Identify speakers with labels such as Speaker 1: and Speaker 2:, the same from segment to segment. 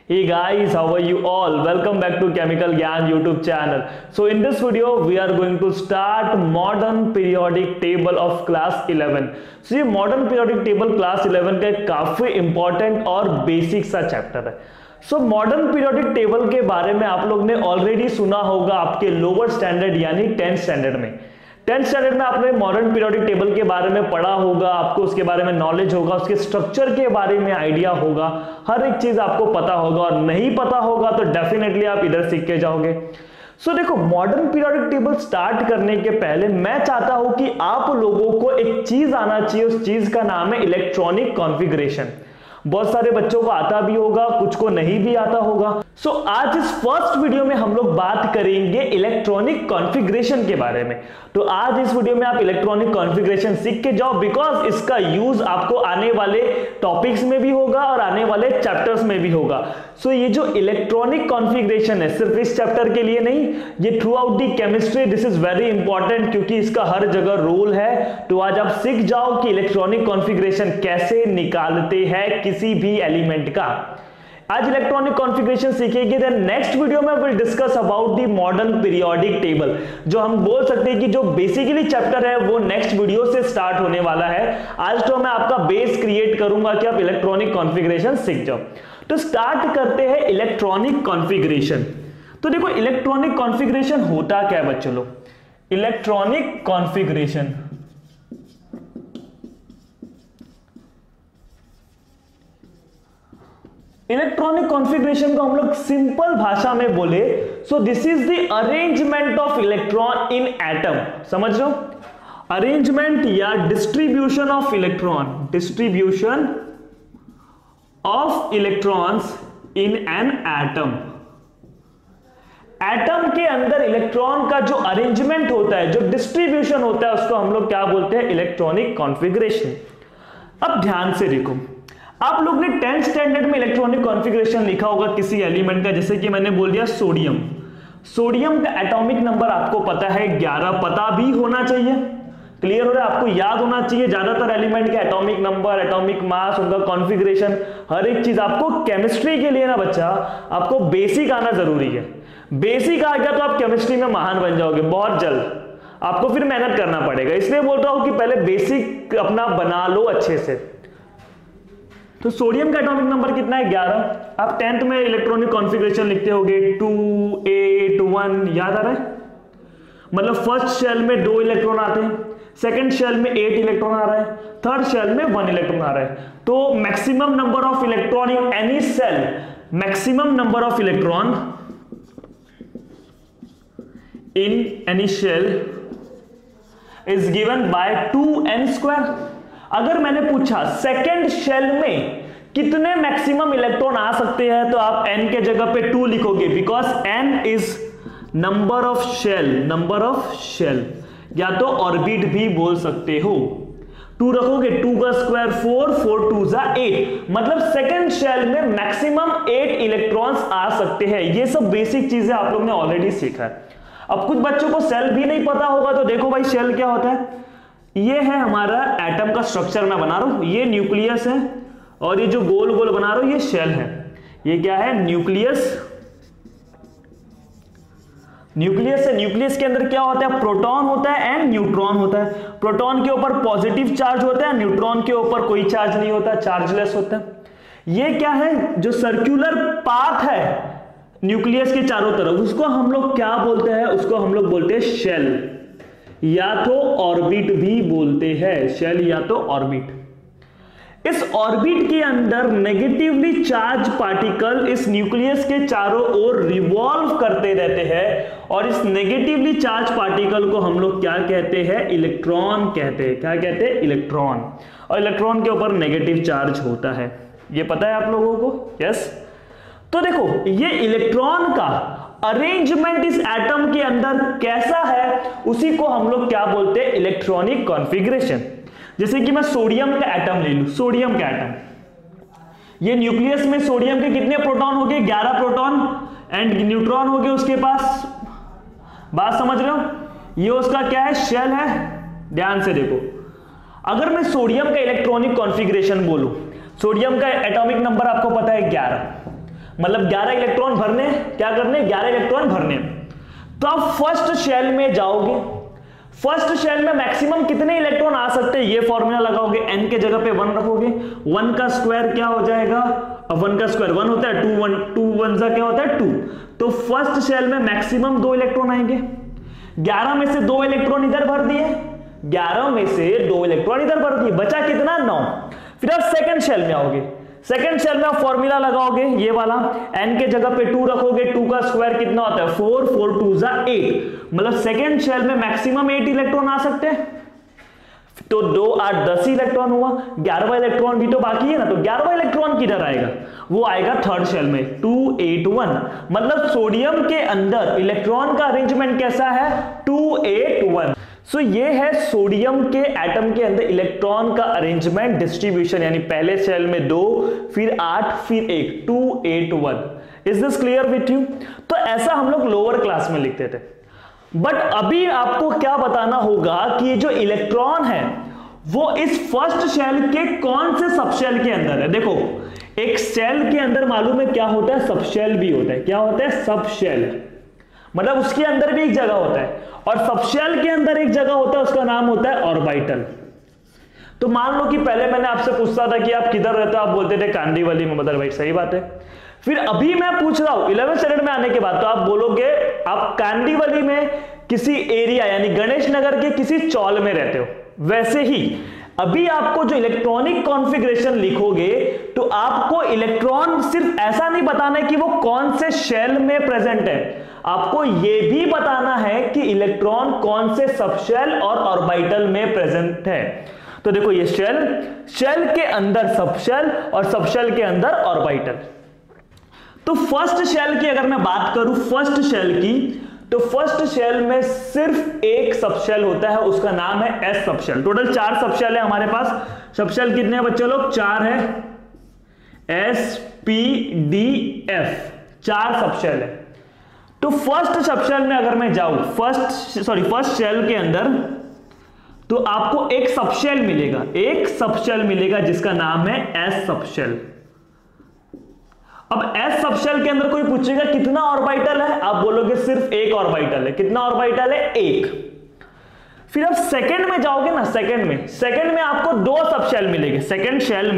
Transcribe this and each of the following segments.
Speaker 1: Hey guys, how are you all? Welcome back to Chemical Gyan YouTube channel. So in this video, we are going to start modern periodic table of class 11. So ये modern periodic table class 11 का एक काफी important और basic सा chapter है. So modern periodic table के बारे में आप लोग ने ऑलरेडी सुना होगा आपके लोअर स्टैंडर्ड यानी 10th स्टैंडर्ड में. 10th स्टैंडर्ड में आपने मॉडर्न पीरियोडिक टेबल के बारे में पढ़ा होगा, आपको उसके बारे में नॉलेज होगा, उसके स्ट्रक्चर के बारे में आइडिया होगा, हर एक चीज आपको पता होगा. और नहीं पता होगा तो डेफिनेटली आप इधर सीख के जाओगे. सो देखो, मॉडर्न पीरियोडिक टेबल स्टार्ट करने के पहले मैं चाहता हूं कि आप लोगों को एक चीज आना चाहिए. उस चीज का नाम है इलेक्ट्रॉनिक कॉन्फ़िगरेशन. बहुत सारे बच्चों को आता भी होगा, कुछ को नहीं भी आता होगा. सो आज इस फर्स्ट वीडियो में हम लोग बात करेंगे इलेक्ट्रॉनिक कॉन्फ़िगरेशन के बारे में. तो आज इस वीडियो में आप इलेक्ट्रॉनिक कॉन्फ़िगरेशन सीख के जाओ, बिकॉज इसका यूज आपको आने वाले टॉपिक्स में भी होगा और आने वाले चैप्टर्स में भी होगा. सो ये जो इलेक्ट्रॉनिक कॉन्फ़िगरेशन है सिर्फ इस चैप्टर के लिए नहीं, ये through out the chemistry this is very important, क्योंकि इसका हर जगह रोल है. तो आज आप सीख जाओ कि इलेक्ट्रॉनिक कॉन्फ़िगरेशन कैसे निकालते हैं किसी भी एलिमेंट का. आज इलेक्ट्रॉनिक कॉन्फ़िगरेशन सीखेंगे. देन नेक्स्ट वीडियो में will discuss about the modern periodic table, जो हम बोल सकते हैं कि जो बेसिकली चैप्टर है वो नेक्स्ट वीडियो से स्टार्ट होने वाला है. आज तो मैं आपका बेस क्रिएट करूंगा कि आप इलेक्ट्रॉनिक कॉन्फ़िगरेशन सीख जाओ. तो स्टार्ट करते हैं इलेक्ट्रॉनिक कॉन्फ़िगरेशन. तो देखो, इलेक्ट्रॉनिक कॉन्फ़िगरेशन होता क्या है बच्चों लोग. इलेक्ट्रॉनिक कॉन्फ़िगरेशन इलेक्ट्रॉनिक कॉन्फ़िगरेशन को हम लोग सिंपल भाषा में बोले, so this is the arrangement of electron in atom. समझ रहे हो, अरेंजमेंट या distribution of electron, distribution of electrons in an atom. Atom के अंदर इलेक्ट्रॉन का जो अरेंजमेंट होता है, जो डिस्ट्रीब्यूशन होता है, उसको हम लोग क्या बोलते हैं, इलेक्ट्रॉनिक कॉन्फ़िगरेशन. अब ध्यान से देखो, आप लोग ने 10th स्टैंडर्ड में इलेक्ट्रॉनिक कॉन्फ़िगरेशन लिखा होगा किसी एलिमेंट का. जैसे कि मैंने बोल दिया सोडियम. सोडियम का एटॉमिक नंबर आपको पता है 11. पता भी होना चाहिए, क्लियर हो रहा है, आपको याद होना चाहिए. ज्यादातर एलिमेंट के एटॉमिक नंबर, एटॉमिक मास, उनका कॉन्फ़िगरेशन, हर एक चीज आपको केमिस्ट्री के लिए ना बच्चा, आपको बेसिक आना जरूरी है. बेसिक आ गया तो आप केमिस्ट्री में महान बन जाओगे बहुत जल्द. आपको फिर मेहनत करना पड़ेगा, इसलिए बोल रहा हूं कि पहले बेसिक अपना बना लो अच्छे से. तो सोडियम का एटॉमिक नंबर कितना है, 11. आप 10th में इलेक्ट्रॉनिक कॉन्फ़िगरेशन लिखते होगे 2 8 1. याद आ रहा है, मतलब फर्स्ट शेल में 2 इलेक्ट्रॉन आते हैं, सेकंड शेल में 8 इलेक्ट्रॉन आ रहा है, थर्ड शेल में 1 इलेक्ट्रॉन आ रहा है. तो maximum number of electron in any cell, maximum number of electron in any shell is given by 2n². अगर मैंने पूछा सेकेंड शेल में कितने मैक्सिमम इलेक्ट्रॉन आ सकते हैं, तो आप n के जगह पे 2 लिखोगे, because n is number of shell. Number of shell या तो ऑर्बिट भी बोल सकते हो. 2 रखोगे, 2 का स्क्वायर 4, 4 2 जा 8, मतलब सेकेंड शेल में मैक्सिमम 8 इलेक्ट्रॉन्स आ सकते हैं. ये सब बेसिक चीजें आप लोग ने ऑलरेडी सीखा है. अब कुछ बच्चों को सेल भी नहीं पता होगा, तो देखो भाई सेल क्या होता है. ये है हमारा एटम का स्ट्रक्चर मैं बना रहा हूं, ये न्यूक्लियस है, और ये जो गोल गोल बना रहा हूं ये शेल है. ये क्या है, न्यूक्लियस. न्यूक्लियस है, न्यूक्लियस के अंदर क्या होता है, प्रोटॉन होता है एंड न्यूट्रॉन होता है. प्रोटॉन के ऊपर पॉजिटिव चार्ज होता है, न्यूट्रॉन के ऊपर कोई चार्ज नहीं होता, चार्जलेस होता है. ये क्या है, जो सर्कुलर पाथ है न्यूक्लियस के चारों तरफ, उसको हम लोग क्या बोलते हैं, उसको हम लोग बोलते हैं शेल, या तो ऑर्बिट भी बोलते हैं. शेल या तो ऑर्बिट. इस ऑर्बिट के अंदर नेगेटिवली चार्ज पार्टिकल इस न्यूक्लियस के चारों ओर रिवॉल्व करते रहते हैं, और इस नेगेटिवली चार्ज पार्टिकल को हम लोग क्या कहते हैं, इलेक्ट्रॉन कहते हैं. क्या कहते हैं, इलेक्ट्रॉन. और इलेक्ट्रॉन के ऊपर नेगेटिव चार्ज होता है, ये पता है आप लोगों को. यस. तो देखो, ये इलेक्ट्रॉन का अरेंजमेंट इस एटम के अंदर कैसा है, उसी को हम लोग क्या बोलते हैं, इलेक्ट्रॉनिक कॉन्फ़िगरेशन. जैसे कि मैं सोडियम का एटम ले लूं, सोडियम का एटम, ये न्यूक्लियस में सोडियम के कितने प्रोटॉन हो गए, 11 प्रोटॉन एंड न्यूट्रॉन हो गए उसके पास. बात समझ रहे हो, ये उसका क्या है, शेल है. ध्यान से देखो, अगर मैं सोडियम का इलेक्ट्रॉनिक कॉन्फ़िगरेशन बोलूं, सोडियम का एटॉमिक नंबर आपको पता है 11, मतलब 11 इलेक्ट्रॉन भरने, क्या करने, 11 इलेक्ट्रॉन भरने। तो आप फर्स्ट शेल में जाओगे, फर्स्ट शेल में मैक्सिमम कितने इलेक्ट्रॉन आ सकते हैं ये फॉर्मूला लगाओगे, n के जगह पे 1 रखोगे, 1 का स्क्वायर क्या हो जाएगा, अब 1 का स्क्वायर 1 होता है, 2 1 क्या होता है 2, तो फर्स्ट शेल में मैक्सिमम 2 इलेक्ट्रॉन आएंगे। 11 में से 2 इलेक्ट्रॉन इधर भर दिए, 11 में से 2 इलेक्ट्रॉन इधर भर दिए, बचा कितना 9। फिर आप सेकंड शेल में आओगे, सेकंड शेल में आप फॉर्मूला लगाओगे ये वाला, n के जगह पे 2 रखोगे, 2 का स्क्वायर कितना होता है 4, 4 2 8, मतलब सेकंड शेल में मैक्सिमम 8 इलेक्ट्रॉन आ सकते हैं। तो 2 8 10 इलेक्ट्रॉन हुआ, 11वां इलेक्ट्रॉन भी तो बाकी है ना, तो 11वां इलेक्ट्रॉन किधर आएगा, वो आएगा थर्ड शेल में 2 8 1, मतलब सोडियम के अंदर इलेक्ट्रॉन का अरेंजमेंट कैसा है 2 8 1। सो ये है सोडियम के एटम के अंदर इलेक्ट्रॉन का अरेंजमेंट डिस्ट्रीब्यूशन, यानी पहले शेल में 2, फिर 8, फिर 1, 2 8 1। Is this clear with you? तो ऐसा हम लोग लोअर क्लास में लिखते थे, बट अभी आपको क्या बताना होगा कि ये जो इलेक्ट्रॉन है वो इस फर्स्ट शेल के कौन से सबशेल के अंदर है। देखो एक शेल के अंदर मालूम है क्या होता है, सबशेल भी होता है। क्या होता है, सबशेल, मतलब उसके अंदर भी एक जगह होता है, और सबशेल के अंदर एक जगह होता है, उसका नाम होता है ऑर्बिटल। तो मान लो कि पहले मैंने आपसे पूछता था कि आप किधर रहते हो, आप बोलते थे कांदीवली में, मतलब भाई सही बात है। फिर अभी मैं पूछ रहा हूं 11th स्टैंडर्ड में आने के बाद, तो आप बोलोगे आप कांदीवली में किसी एरिया यानी गणेश नगर के किसी चौल में रहते हो। वैसे ही अभी आपको जो इलेक्ट्रॉनिक कॉन्फ़िगरेशन लिखोगे तो आपको इलेक्ट्रॉन सिर्फ ऐसा नहीं बताना है कि वो कौन से शेल में प्रेजेंट है, आपको यह भी बताना है कि इलेक्ट्रॉन कौन से सबशेल और ऑर्बिटल में प्रेजेंट है। तो देखो ये शेल, शेल के अंदर सबशेल और सबशेल के अंदर ऑर्बिटल। तो फर्स्ट शेल की अगर मैं बात करूं, फर्स्ट शेल की, तो फर्स्ट शेल में सिर्फ एक सबशेल होता है, उसका नाम है एस सबशेल। टोटल 4 सबशेल है हमारे पास। सबशेल कितने हैं बच्चे लोग, 4 है, S P D F, 4 subshell है। तो फर्स्ट सबशेल में अगर मैं जाऊं, फर्स्ट शेल के अंदर, तो आपको एक सबशेल मिलेगा, एक सबशेल मिलेगा जिसका नाम है एस सबशेल। अब एस सबशेल के अंदर कोई पूछेगा कितना ऑर्बिटल है, आप बोलोगे सिर्फ एक ऑर्बिटल है। कितना ऑर्बिटल है, एक। फिर आप सेकंड में जाओगे ना, सेकंड में आपको 2 सबशेल मिलेंगे। सेकंड शेल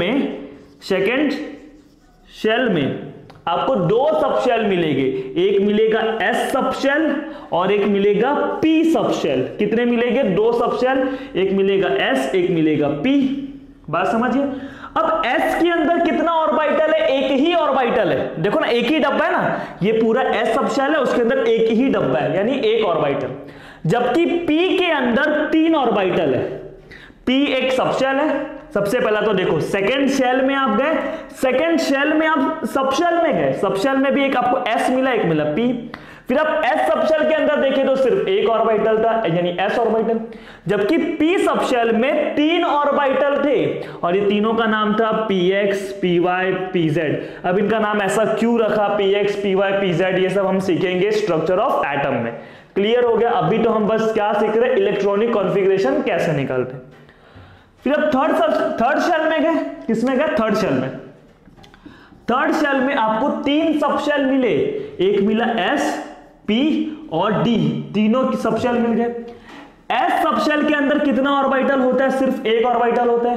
Speaker 1: में आपको 2 सबशेल मिलेंगे, एक मिलेगा एस सबशेल और एक मिलेगा पी सबशेल। कितने मिलेंगे, 2 सबशेल, एक मिलेगा एस, एक मिलेगा पी। बात समझिए। अब एस के अंदर कितना ऑर्बिटल है, एक ही ऑर्बिटल है। देखो ना, एक ही डब्बा है ना, ये पूरा एस सबशेल है, उसके अंदर एक ही डब्बा है, यानी एक ऑर्बिटल। जबकि पी के अंदर 3 ऑर्बिटल है। पी एक सबशेल है। सबसे पहला तो देखो सेकंड शेल में आप गए, सेकंड शेल में आप सबशेल में गए, सबशेल में भी एक आपको एस मिला, एक मिला पी। फिर आप एस सबशेल के अंदर देखें तो सिर्फ एक ऑर्बिटल था, यानी एस ऑर्बिटल। जबकि पी सबशेल में 3 ऑर्बिटल थे, और ये तीनों का नाम था px, py, pz। अब इनका नाम ऐसा क्यों रखा, px, py, pz, ये सब हम सीखेंगे स्ट्रक्चर ऑफ एटम में। क्लियर हो गया? अभी तो हम बस क्या सीख रहे हैं, इलेक्ट्रॉनिक कॉन्फ़िगरेशन कैसे निकालते। फिर अब थर्ड शेल में गए, किसमें गए, थर्ड शेल में। थर्ड शेल में आपको 3 सबशेल मिले, एक मिला एस, पी और डी, तीनों सबशेल मिल गए। एस सबशेल के अंदर कितना ऑर्बिटल होता है, सिर्फ एक ऑर्बिटल होता है।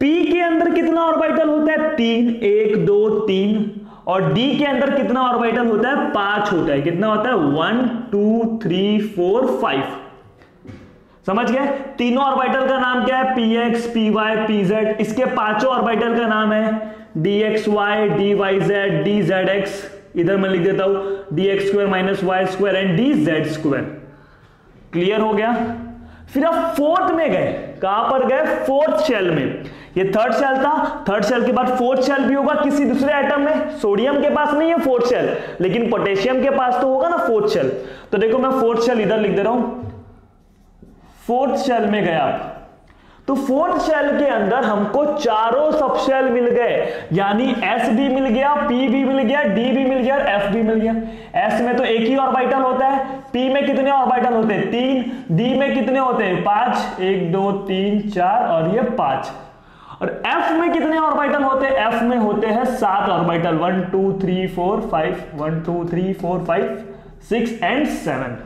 Speaker 1: पी के अंदर कितना ऑर्बिटल होता है, 3, 1 2 3। और डी के अंदर कितना ऑर्बिटल होता है, 5 होता है। कितना होता है, 1 2 3 4 5। समझ गए? तीनों ऑर्बिटल का नाम क्या है, px, py, pz। इसके 5 ऑर्बिटल का नाम है dxy, dyz, dzx। इधर मैं लिख देता हूं dx² - y² and dz²। Clear हो गया? फिर आप फोर्थ में गए, कहां पर गए, फोर्थ शेल में। ये थर्ड शेल था, थर्ड शेल के बाद फोर्थ शेल भी होगा किसी दूसरे एटम में। सोडियम के पास नहीं है फोर्थ शेल, लेकिन पोटेशियम के पास तो होगा ना फोर्थ शेल। तो देखो मैं फोर्थ शेल इधर लिख दे रहा हूं, फोर्थ शेल में गया आप, तो फोर्थ शेल के अंदर हमको 4 सबशेल मिल गए, यानी एस भी मिल गया, पी भी मिल गया, डी भी मिल गया, एफ भी मिल गया। एस में तो एक ही ऑर्बिटल होता है, पी में कितने ऑर्बिटल होते हैं, 3, डी में कितने होते हैं, 5, 1 2 3 4 और ये 5। और F में कितने ऑर्बिटल होते हैं? F में होते हैं 7 ऑर्बिटल, 1 2 3 4 5, 1 2 3 4 5 6 एंड 7।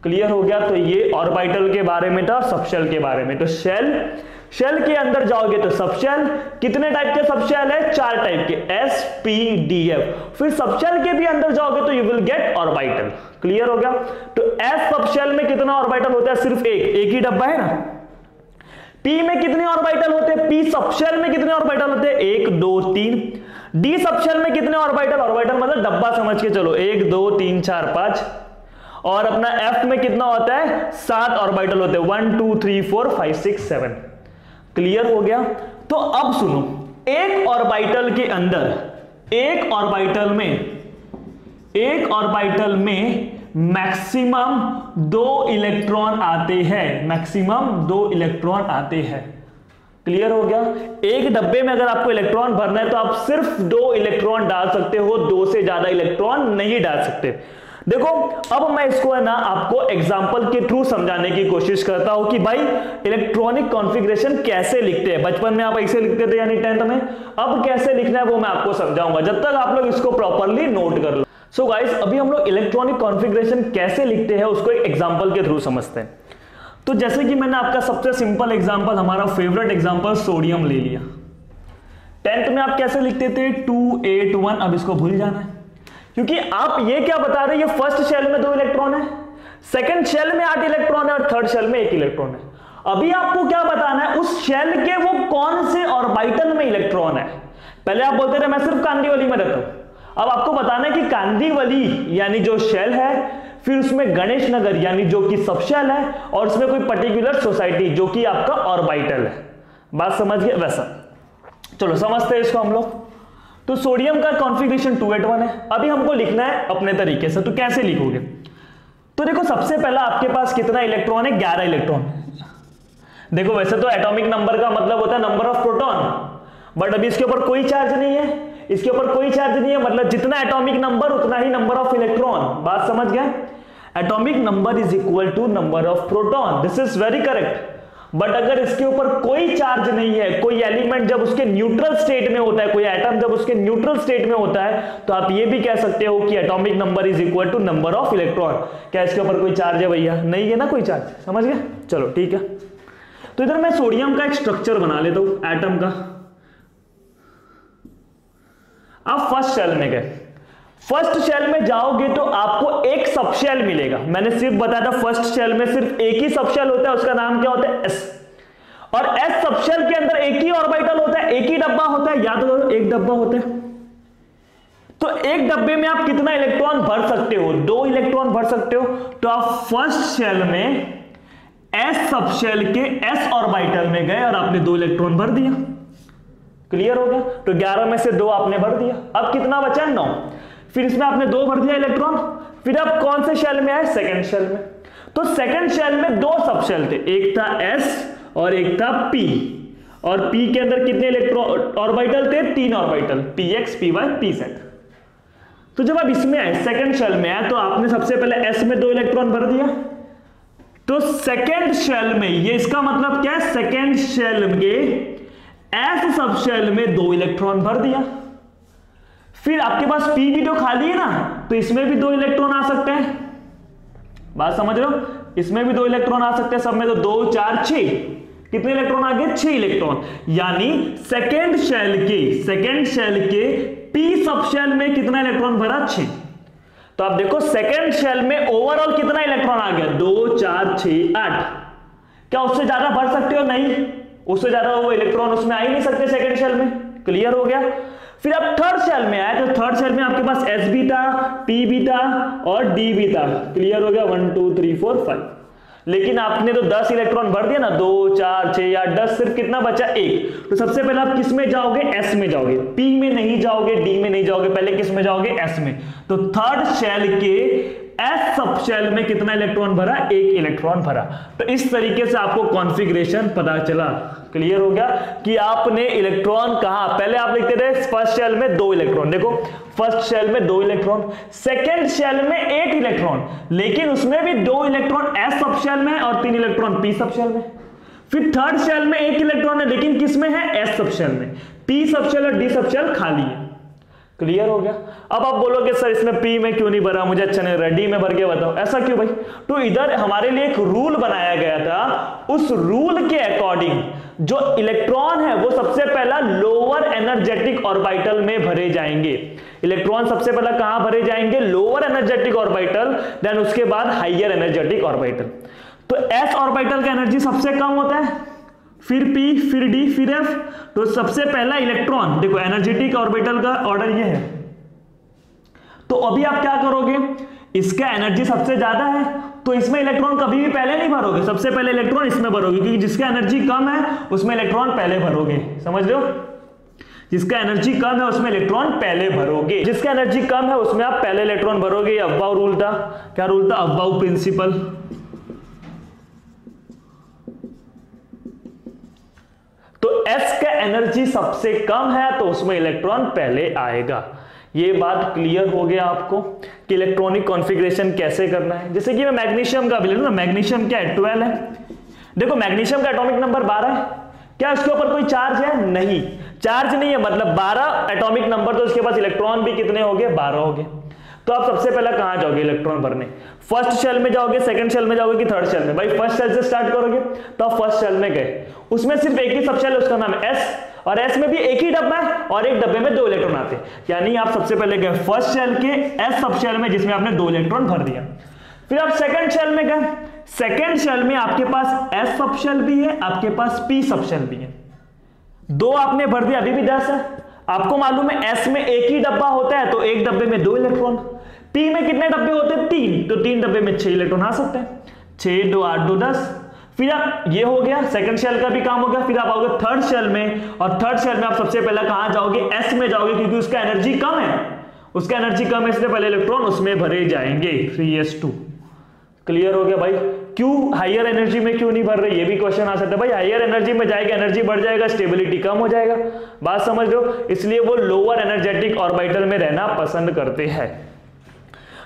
Speaker 1: क्लियर हो गया? तो ये ऑर्बिटल के बारे में था, सबशेल के बारे में। तो शेल के अंदर जाओगे तो सबशेल, कितने टाइप के सबशेल है? 4 टाइप के, S P D F। फिर सबशेल के भी अंदर जाओगे तो you will get orbital. Clear हो गया? तो S सबशेल में कितना ऑर्बिटल होता है? सिर्फ एक ही डब्बा है ना। P में कितने ऑर्बिटल होते हैं? P सबशेल में कितने ऑर्बिटल होते हैं? 1 2 3। D सबशेल में कितने ऑर्बिटल? ऑर्बिटल मतलब डब्बा समझ के चलो, 1 2 3 4 5। और अपना F में कितना होता है? 7 ऑर्बिटल होते हैं, 1 2 3 4 5 6 7। क्लियर हो गया? तो अब सुनो, एक ऑर्बिटल के अंदर, एक ऑर्बिटल में मैक्सिमम 2 इलेक्ट्रॉन आते हैं, मैक्सिमम 2 इलेक्ट्रॉन आते हैं। क्लियर हो गया? एक डब्बे में अगर आपको इलेक्ट्रॉन भरना है तो आप सिर्फ 2 इलेक्ट्रॉन डाल सकते हो, 2 से ज्यादा इलेक्ट्रॉन नहीं डाल सकते। देखो अब मैं इसको है ना आपको एग्जांपल के थ्रू समझाने की कोशिश करता हूं कि भाई इलेक्ट्रॉनिक कॉन्फ़िगरेशन कैसे लिखते हैं। बचपन में आप ऐसे लिखते थे यानी 10th में, अब कैसे लिखना है वो मैं आपको समझाऊंगा, जब तक आप लोग इसको प्रॉपरली नोट कर लो। सो गाइस, अभी हम लोग इलेक्ट्रॉनिक कॉन्फ़िगरेशन कैसे लिखते हैं उसको एक एग्जांपल के थ्रू समझते हैं। तो जैसे कि मैंने आपका सबसे सिंपल एग्जांपल, हमारा फेवरेट एग्जांपल सोडियम ले लिया। 10th में आप कैसे लिखते थे? 2 8 1। अब इसको भूल जाना है, क्योंकि आप ये क्या बता रहे हैं, ये फर्स्ट शेल में 2 इलेक्ट्रॉन है, सेकंड शेल में 8 इलेक्ट्रॉन है और थर्ड शेल में 1 इलेक्ट्रॉन है। अभी आपको क्या बताना है? उस शेल के वो कौन से ऑर्बिटल में इलेक्ट्रॉन है। पहले आप बोलते थे मैं सिर्फ कांदिवली में रहता हूं, अब आपको बताना है कि कांदिवली यानी जो शेल है, फिर उसमें गणेश नगर यानी जो कि सबशेल है, और उसमें कोई पर्टिकुलर सोसाइटी जो कि आपका ऑर्बिटल है। बात समझ गए? वैसा चलो समझते हैं इसको हम लोग। तो सोडियम का कॉन्फ़िगरेशन 2 8 1 है। अभी हमको लिखना है अपने तरीके से, तो कैसे लिखोगे? तो देखो सबसे पहला आपके पास कितना इलेक्ट्रॉन है? 11 इलेक्ट्रॉन। देखो वैसे तो एटॉमिक नंबर का मतलब होता है नंबर ऑफ प्रोटॉन, बट अभी इसके ऊपर कोई चार्ज नहीं है, इसके ऊपर कोई चार्ज नहीं है, मतलब जितना एटॉमिक नंबर उतना ही नंबर ऑफ इलेक्ट्रॉन। बात समझ गए? Atomic number is equal to number of proton, this is very correct. But अगर इसके ऊपर कोई चार्ज नहीं है, कोई एलिमेंट जब उसके न्यूट्रल स्टेट में होता है, कोई एटम जब उसके न्यूट्रल स्टेट में होता है, तो आप ये भी कह सकते हो कि atomic number is equal to number of electron. क्या इसके ऊपर कोई चार्ज है भैया? नहीं है ना कोई चार्ज, समझ गए? चलो ठीक है। तो इधर मैं सोडियम का एक स्ट्रक्चर बना लेता हूं एटम का। अब फर्स्ट शेल में गए, फर्स्ट शेल में जाओगे तो आपको एक सबशेल मिलेगा। मैंने सिर्फ बताया था फर्स्ट शेल में सिर्फ एक ही सबशेल होता है, उसका नाम क्या होता है? S। और S सबशेल के अंदर एक ही ऑर्बिटल होता है, एक ही डब्बा होता है, याद करो एक डब्बा होता है। तो एक डब्बे में आप कितना इलेक्ट्रॉन भर सकते हो? 2 इलेक्ट्रॉन भर सकते हो। तो आप फर्स्ट शेल में S सबशेल के S ऑर्बिटल में गए और आपने 2 इलेक्ट्रॉन भर दिया। क्लियर हो गया? तो 11 में से 2 आपने भर दिया। अब कितना बचा? 9। फिर इसमें आपने 2 भर दिया इलेक्ट्रॉन। फिर आप कौन से शेल में आए? सेकंड शेल में। तो सेकंड शेल में 2 सबशेल थे, एक था S और एक था P। और P के अंदर कितने इलेक्ट्रॉन ऑर्बिटल थे? 3 ऑर्बिटल, Px Py Pz। तो जब आप इसमें आए, सेकंड शेल में आए, तो आपने सबसे पहले S में 2 इलेक्ट्रॉन भर दिया। तो सेकंड शेल में, ये इसका मतलब क्या है? सेकंड शेल में S सबशेल में 2 इलेक्ट्रॉन भर दिया। फिर आपके पास P भी तो खाली है ना, तो इसमें भी 2 इलेक्ट्रॉन आ सकते हैं। बात समझ रहे हो? इसमें भी 2 इलेक्ट्रॉन आ सकते हैं, सब में तो 2 4 6। कितने इलेक्ट्रॉन आ गए? 6 इलेक्ट्रॉन। यानी सेकेंड शेल के P सबशेल में कितना इलेक्ट्रॉन भरा? 6। तो आप देखो सेकेंड शेल में ओवरऑल कितना इलेक्ट्रॉन आ गया? 2 4 6 8। क्या उससे ज्यादा भर सकते हो? नहीं, उससे ज्यादा वो इलेक्ट्रॉन उसमें आ ही नहीं सकते सेकेंड शेल में। क्लियर हो गया? फिर आप थर्ड शेल में आए, तो थर्ड शेल में आपके पास S भी था, P भी था और D भी था। क्लियर हो गया? 1 2 3 4 5। लेकिन आपने तो 10 इलेक्ट्रॉन भर दिया ना, 2 4 6 8 10, सिर्फ कितना बचा? 1। तो सबसे पहले आप किस में जाओगे? S में जाओगे, P में नहीं जाओगे, D में नहीं जाओगे, पहले किस में जाओगे? S में। तो थर्ड शेल के S सबशेल में कितना इलेक्ट्रॉन भरा? 1 इलेक्ट्रॉन भरा। तो इस तरीके से आपको कॉन्फ़िगरेशन पता चला। क्लियर हो गया कि आपने इलेक्ट्रॉन कहां, पहले आप लिखते थे फर्स्ट शेल में 2 इलेक्ट्रॉन, देखो फर्स्ट शेल में 2 इलेक्ट्रॉन, सेकेंड शेल में 8 इलेक्ट्रॉन, लेकिन उसमें भी 2 इलेक्ट्रॉन S सबशेल में और 3 इलेक्ट्रॉन P सबशेल में। फिर थर्ड शेल में एक इलेक्ट्रॉन है, लेकिन किसमें है? s सब शेल में। p सब शेल और d सब शेल खाली है। क्लियर हो गया? अब आप बोलोगे सर इसमें p में क्यों नहीं भरा, मुझे अच्छा नहीं लग रहा, d में भर के बताओ। ऐसा क्यों भाई? तो इधर हमारे लिए एक रूल बनाया गया था, उस रूल के अकॉर्डिंग जो इलेक्ट्रॉन है वो सबसे पहला लोअर एनर्जेटिक ऑर्बिटल में भरे जाएंगे। इलेक्ट्रॉन सबसे पहला कहां भरे जाएंगे? लोअर एनर्जेटिक ऑर्बिटल, देन उसके बाद हाइयर एनर्जेटिक ऑर्बिटल। तो s ऑर्बिटल का एनर्जी सबसे कम होता है, फिर p, फिर d, फिर f। तो सबसे पहला इलेक्ट्रॉन, देखो एनर्जेटिक ऑर्बिटल का ऑर्डर ये है। तो अभी आप क्या करोगे? इसका एनर्जी सबसे ज्यादा है तो इसमें इलेक्ट्रॉन कभी भी पहले नहीं भरोगे, सबसे पहले इलेक्ट्रॉन इसमें भरोगे, क्योंकि जिसका एनर्जी कम है उसमें इलेक्ट्रॉन पहले भरोगे। समझ लो, जिसका एनर्जी कम है उसमें इलेक्ट्रॉन पहले भरोगे, जिसका एनर्जी कम है उसमें आप पहले इलेक्ट्रॉन भरोगे। ये अब्बाउ रूल था। क्या रूल था? अब्बाउ प्रिंसिपल। तो s का एनर्जी सबसे कम है तो उसमें इलेक्ट्रॉन पहले आएगा। ये बात क्लियर हो गया आपको कि इलेक्ट्रॉनिक कॉन्फ़िगरेशन कैसे करना है। जैसे कि मैं मैग्नीशियम का भी ले लूं ना, मैग्नीशियम क्या है? 12 है। देखो मैग्नीशियम का एटॉमिक नंबर 12 है। क्या इसके ऊपर कोई चार्ज है? नहीं, चार्ज नहीं है, मतलब 12 एटॉमिक नंबर, तो उसके पास इलेक्ट्रॉन भी कितने हो गए? 12 हो गए। तो आप सबसे पहला कहां जाओगे इलेक्ट्रॉन भरने? फर्स्ट शेल में जाओगे, सेकंड शेल में जाओगे कि थर्ड शेल में? भाई फर्स्ट शेल से स्टार्ट करोगे तो आप फर्स्ट शेल में गए, उसमें सिर्फ एक ही सब शेल है, उसका नाम है s, और s में भी एक ही डब्बा है और एक डब्बे में 2 इलेक्ट्रॉन आते हैं। यानी आप सबसे पहले गए फर्स्ट शेल के s सब शेल में, जिसमें आपने 2 इलेक्ट्रॉन भर दिया। फिर आप सेकंड शेल में गए, सेकंड शेल में आपके पास s सब शेल भी है, आपके पास p सब शेल भी है, 2 आपने भर दिया, अभी भी 10 है। आपको मालूम है s में एक ही डब्बा होता है तो एक डब्बे में 2 इलेक्ट्रॉन, p में कितने डब्बे होते हैं? 3, तो 3 डब्बे में 6 इलेक्ट्रॉन आ सकते हैं। 6 2 8 2 10। फिर आप, ये हो गया सेकंड शेल का भी काम हो गया। फिर आप आओगे थर्ड शेल में, और थर्ड शेल में आप सबसे पहले कहां जाओगे? s में जाओगे, क्योंकि उसका एनर्जी कम है, उसका एनर्जी कम है इसलिए पहले इलेक्ट्रॉन उसमें भरे जाएंगे, 3s2। क्लियर हो गया भाई? क्यों हाइयर एनर्जी में क्यों नहीं भर रहे? ये भी क्वेश्चन आ सकता है। भाई हाइयर एनर्जी में जाएगा, एनर्जी बढ़ जाएगा, स्टेबिलिटी कम हो जाएगा। बात समझ लो, इसलिए वो लोअर एनर्जेटिक ऑर्बिटल में रहना पसंद करते हैं।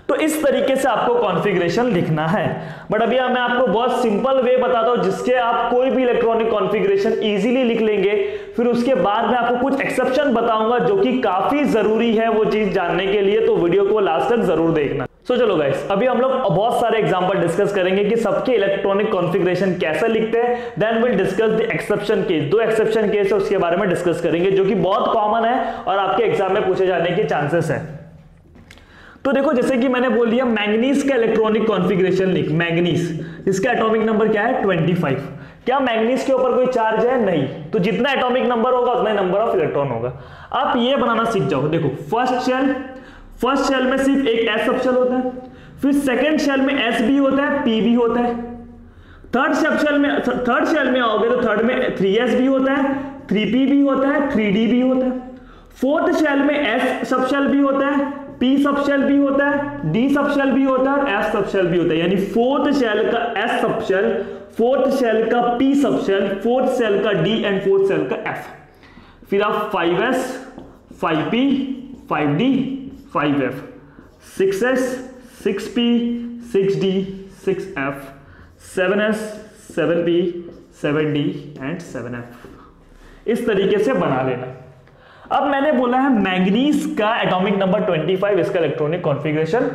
Speaker 1: तो इस तरीके से आपको कॉन्फ़िगरेशन लिखना है। बट अभी मैं आपको बहुत सिंपल वे बताता हूं जिसके आप कोई भी इलेक्ट्रॉनिक कॉन्फ़िगरेशन इजीली लिख लेंगे। फिर उसके बाद मैं आपको कुछ एक्सेप्शन बताऊंगा जो कि काफी जरूरी है वो चीज जानने के लिए, तो वीडियो को लास्ट तक जरूर देखना। सो चलो गाइस, अभी हम लोग बहुत सारे एग्जांपल डिस्कस करेंगे कि सबके इलेक्ट्रॉनिक कॉन्फ़िगरेशन कैसे लिखते हैं। Then will discuss the exception case. 2 exception case है उसके बारे में डिस्कस करेंगे जो कि बहुत कॉमन है और आपके एग्जाम में पूछे जाने के चांसेस है। तो देखो, जैसे कि मैंने बोल दिया मैंगनीज का इलेक्ट्रॉनिक कॉन्फ़िगरेशन लिख। मैंगनीज, इसका एटॉमिक नंबर क्या है? 25। क्या मैंगनीज के ऊपर कोई चार्ज है? नहीं। तो जितना एटॉमिक नंबर होगा उतना नंबर ऑफ इलेक्ट्रॉन होगा। आप ये बनाना सीख जाओ। देखो फर्स्ट शेल में सिर्फ एक s सब शेल होता है, फिर सेकंड शेल में s भी होता है, p भी होता है। थर्ड शेल में आओगे तो थर्ड में 3s भी होता है, 3p भी होता है, 3d भी होता है। फोर्थ शेल में s सब शेल भी होता है, p सब शेल भी होता है, d सब शेल भी होता है और f सब शेल भी होता है। यानी फोर्थ शेल का s sub shell, fourth shell का p sub shell, fourth shell का d एंड फोर्थ शेल का f। फिर आप 5s, 5p, 5d, 5f, 6s, 6p, 6d, 6f, 7s, 7p, 7d and 7f। इस तरीके से बना लेना। अब मैंने बोला है मैंगनीज का एटॉमिक नंबर 25, इसका इलेक्ट्रॉनिक कॉन्फ़िगरेशन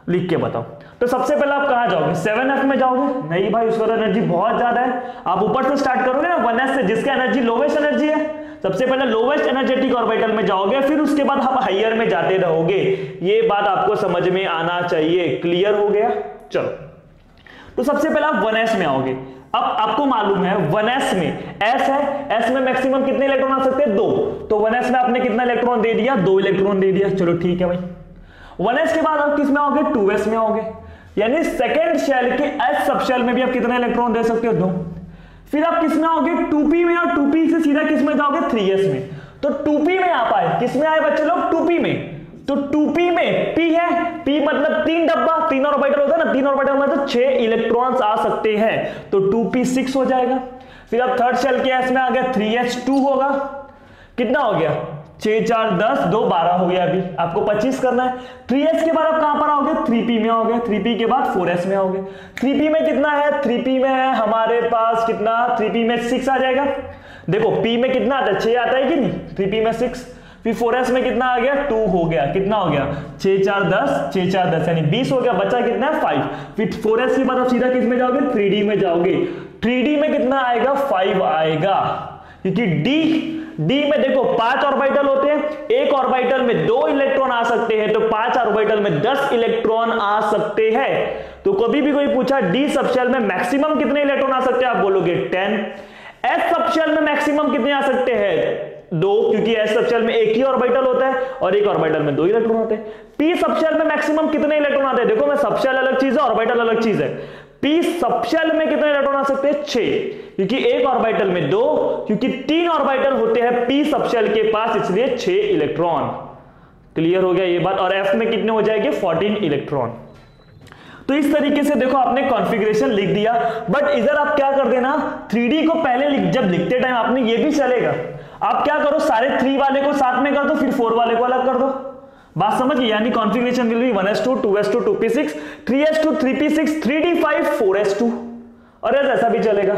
Speaker 1: लिख के बताओ। तो सबसे पहले आप कहां जाओगे? 7f में जाओगे? नहीं भाई, उसका एनर्जी बहुत ज्यादा है। आप ऊपर से स्टार्ट करोगे ना 1s से, जिसका एनर्जी लोवेस्ट एनर्जी है। सबसे पहले लोवेस्ट एनर्जेटिक ऑर्बिटल में जाओगे, फिर उसके बाद आप हाइयर में जाते रहोगे। ये बात आपको समझ में आना चाहिए। क्लियर हो गया? चलो, तो सबसे पहले आप 1s में आओगे। अब आपको मालूम है 1s में s है, s में मैक्सिमम कितने इलेक्ट्रॉन आ सकते हैं? 2। तो 1s में आपने कितना इलेक्ट्रॉन दे दिया? 2 इलेक्ट्रॉन दे दिया। चलो ठीक है भाई। 1s के बाद आप किस में आओगे? 2s में आओगे। यानी सेकेंड शेल के s सब शेल में भी आप कितने इलेक्ट्रॉन दे सकते हो? 2। फिर आप किस में आओगे? 2p में, और 2p से सीधा किस में जाओगे? 3s में। तो 2p में आप आए, किस में आए बच्चे लोग? 2p में। तो 2p में p है, p मतलब 3 डब्बा, 3 ऑर्बिटल होता है ना, 3 ऑर्बिटल मतलब 6 इलेक्ट्रॉन्स आ सकते हैं। तो 2p 6 हो जाएगा। फिर आप थर्ड शेल के s में आ गए, 3s2 होगा। कितना हो गया? 6 4 10, 2 12 हो गया। अभी आपको 25 करना है। 3s के बाद आप कहां पर आओगे? 3p में आओगे। 3p के बाद 4s में आओगे। 3p में कितना है? 3p में है हमारे पास कितना? 3p में 6 आ जाएगा। देखो p में कितना आता है? 6 आता है कि नहीं? 3p में 6। फिर 4s में कितना आ गया? 2 हो गया। कितना हो गया? 6 4 10, 6 4 10 यानी 20 हो गया। बचा कितना है? 5। फिर 4s के बाद आप सीधा किस में जाओगे? 3d में जाओगे। 3d में कितना आएगा? 5 आएगा, क्योंकि d में देखो 5 ऑर्बिटल होते हैं। एक ऑर्बिटल में 2 इलेक्ट्रॉन आ सकते हैं, तो 5 ऑर्बिटल में 10 इलेक्ट्रॉन आ सकते हैं। तो कभी भी कोई पूछा d सबशेल में मैक्सिमम कितने इलेक्ट्रॉन आ सकते हैं, आप बोलोगे 10। s सबशेल में मैक्सिमम कितने आ सकते हैं? 2, क्योंकि s सबशेल में एक ही ऑर्बिटल होता है और एक ऑर्बिटल में 2 इलेक्ट्रॉन होते हैं। p सबशेल में मैक्सिमम कितने इलेक्ट्रॉन आते हैं? देखो मैं सबशेल अलग चीज है, ऑर्बिटल अलग चीज है। p सबशेल में कितने इलेक्ट्रॉन आ सकते हैं? 6, क्योंकि एक ऑर्बिटल में 2, क्योंकि 3 ऑर्बिटल होते हैं p सबशेल के पास, इसलिए 6 इलेक्ट्रॉन। क्लियर हो गया ये बात? और f में कितने हो जाएंगे? 14 इलेक्ट्रॉन। तो इस तरीके से देखो आपने कॉन्फ़िगरेशन लिख दिया। बट इधर आप क्या कर देना, 3D को पहले जब लिखते टाइम आपने ये भी चलेगा, आप क्या करो सारे 3 वाले को साथ में कर दो, फिर 4 वाले को अलग कर दो। बात समझ गए? यानी configuration will be 1s2 2s2 2p6 3s2 3p6 3d5 4s2, और ऐसा भी चलेगा।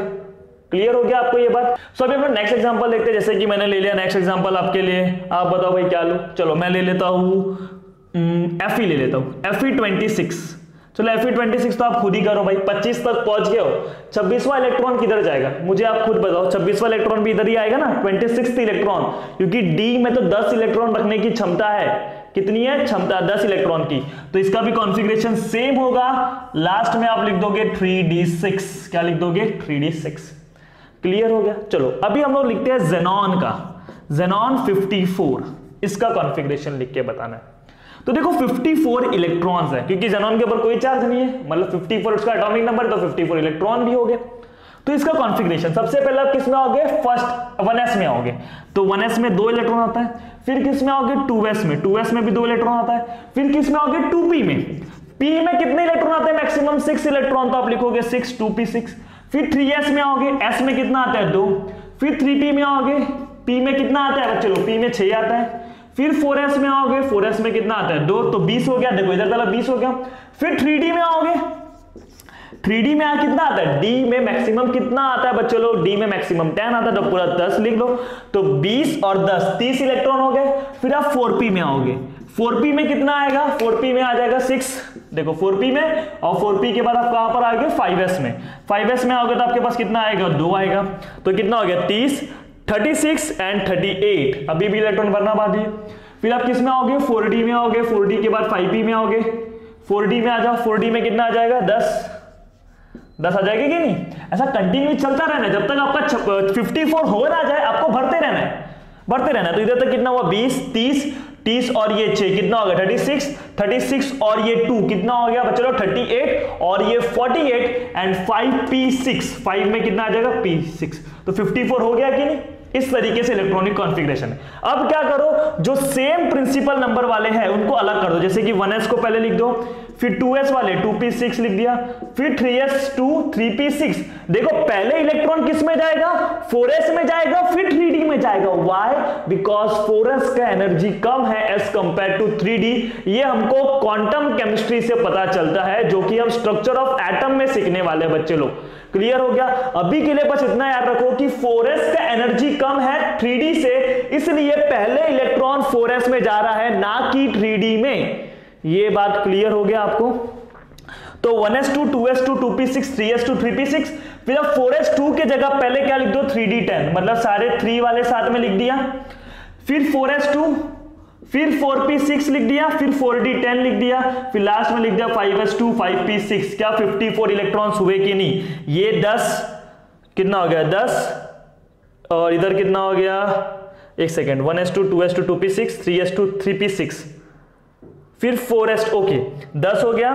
Speaker 1: क्लियर हो गया आपको ये बात? सो अभी हम नेक्स्ट एग्जांपल देखते हैं। जैसे कि मैंने ले लिया नेक्स्ट एग्जांपल आपके लिए, आप बताओ भाई क्या लूं? चलो मैं ले लेता हूं Fe ले लेता हूं, Fe26। चलो Fe26 तो आप खुद ही करो भाई। 25 तक पहुंच गए हो, 26वां इलेक्ट्रॉन किधर जाएगा मुझे आप खुद बताओ। 26वां इलेक्ट्रॉन भी इधर ही आएगा ना, 26th इलेक्ट्रॉन, क्योंकि D में तो 10 इलेक्ट्रॉन रखने की क्षमता है। कितनी है क्षमता? 10 इलेक्ट्रॉन की। तो इसका भी कॉन्फ़िगरेशन सेम होगा। लास्ट में आप लिख दोगे 3d6। क्या लिख दोगे? 3d6। क्लियर हो गया? चलो अभी हम लोग लिखते हैं ज़ेनॉन का, ज़ेनॉन 54। इसका कॉन्फ़िगरेशन लिख के बताना है। तो देखो 54 इलेक्ट्रॉन्स है, क्योंकि ज़ेनॉन के ऊपर कोई चार्ज नहीं है, मतलब 54 उसका एटॉमिक नंबर, तो 54 इलेक्ट्रॉन भी हो गए। तो इसका कॉन्फ़िगरेशन सबसे पहले आप किस में आओगे? फर्स्ट 1s में आओगे, तो 1s में 2 इलेक्ट्रॉन आता है। फिर किस में आओगे? 2s में, 2s में भी 2 इलेक्ट्रॉन आता है। फिर किस में आओगे? 2p में। p में कितने इलेक्ट्रॉन आते हैं? मैक्सिमम 6 इलेक्ट्रॉन, तो आप लिखोगे 6 2p6। फिर 3s में आओगे, s में कितना आता है? 2। फिर 3p में आओगे, p में कितना आता है? चलो p में 6 आता है। फिर 4s में आओगे, 4s में कितना आता है? 2, तो 20 हो गया। देखो इधर तक 20 हो गया। फिर 3d में आओगे, 3d में कितना आता है? d में मैक्सिमम कितना आता है बच्चों लोग? d में मैक्सिमम 10 आता है, तो पूरा 10 लिख लो। तो 20 और 10 30 इलेक्ट्रॉन हो गए। फिर आप 4p में आओगे, 4p में कितना आएगा? 4p में आ जाएगा 6। देखो 4p में, और 4p के बाद आप कहां पर आओगे? 5s में। 5s में आओगे तो आपके पास कितना आएगा? 2 आएगा। तो कितना हो गया? 30 36 एंड 38। अभी भी इलेक्ट्रॉन भरना बाकी है। फिर आप किस में आओगे? 4d में आओगे। 4d के बाद 5p में आओगे। 4d में आ जाओ, 4d में कितना आ जाएगा? 10 आ जाएगा कि नहीं? ऐसा कंटिन्यू चलता रहना है जब तक आपका 54 हो ना जाए, आपको भरते रहना है, बढ़ते रहना है। तो इधर तक कितना हुआ? 20 30 और ये 6 कितना हो गया? 36 और ये 2 कितना हो गया? चलो 38 और ये 48 एंड 5p6। 5 में कितना आ जाएगा? p6। तो 54 हो गया कि नहीं? इस तरीके से इलेक्ट्रॉनिक कॉन्फ़िगरेशन है। अब क्या करो, जो सेम प्रिंसिपल नंबर वाले हैं उनको अलग कर दो। जैसे कि 1s को पहले लिख दो, फिर 2s वाले 2p6 लिख दिया, फिर 3s2 3p6। देखो पहले इलेक्ट्रॉन किस में जाएगा? 4s में जाएगा, फिर 3d में जाएगा। व्हाई? बिकॉज 4s का एनर्जी कम है एज कंपेयर टू 3d। ये हमको क्वांटम केमिस्ट्री से पता चलता है, जो कि हम स्ट्रक्चर ऑफ एटम में सीखने वाले बच्चे लोग। क्लियर हो गया? अभी के लिए बस इतना याद रखो कि 4s का एनर्जी कम है 3d से, इसलिए पहले इलेक्ट्रॉन 4s में जा रहा है, ना कि 3d में। ये बात क्लियर हो गया आपको? तो 1s2 2s2 2p6 3s2 3p6। फिर अब 4s2 के जगह पहले क्या लिख दो? 3d10, मतलब सारे 3 वाले साथ में लिख दिया। फिर 4s2, फिर 4p6 लिख दिया, फिर 4d10 लिख दिया, फिर लास्ट में लिख दिया 5s2 5p6। क्या 54 इलेक्ट्रॉन्स हुए कि नहीं? ये 10 कितना हो गया? 10 और इधर कितना हो गया? एक second, 1s2 2s2 2p6 3s2 3p6, फिर 4s। ओके 10 हो गया,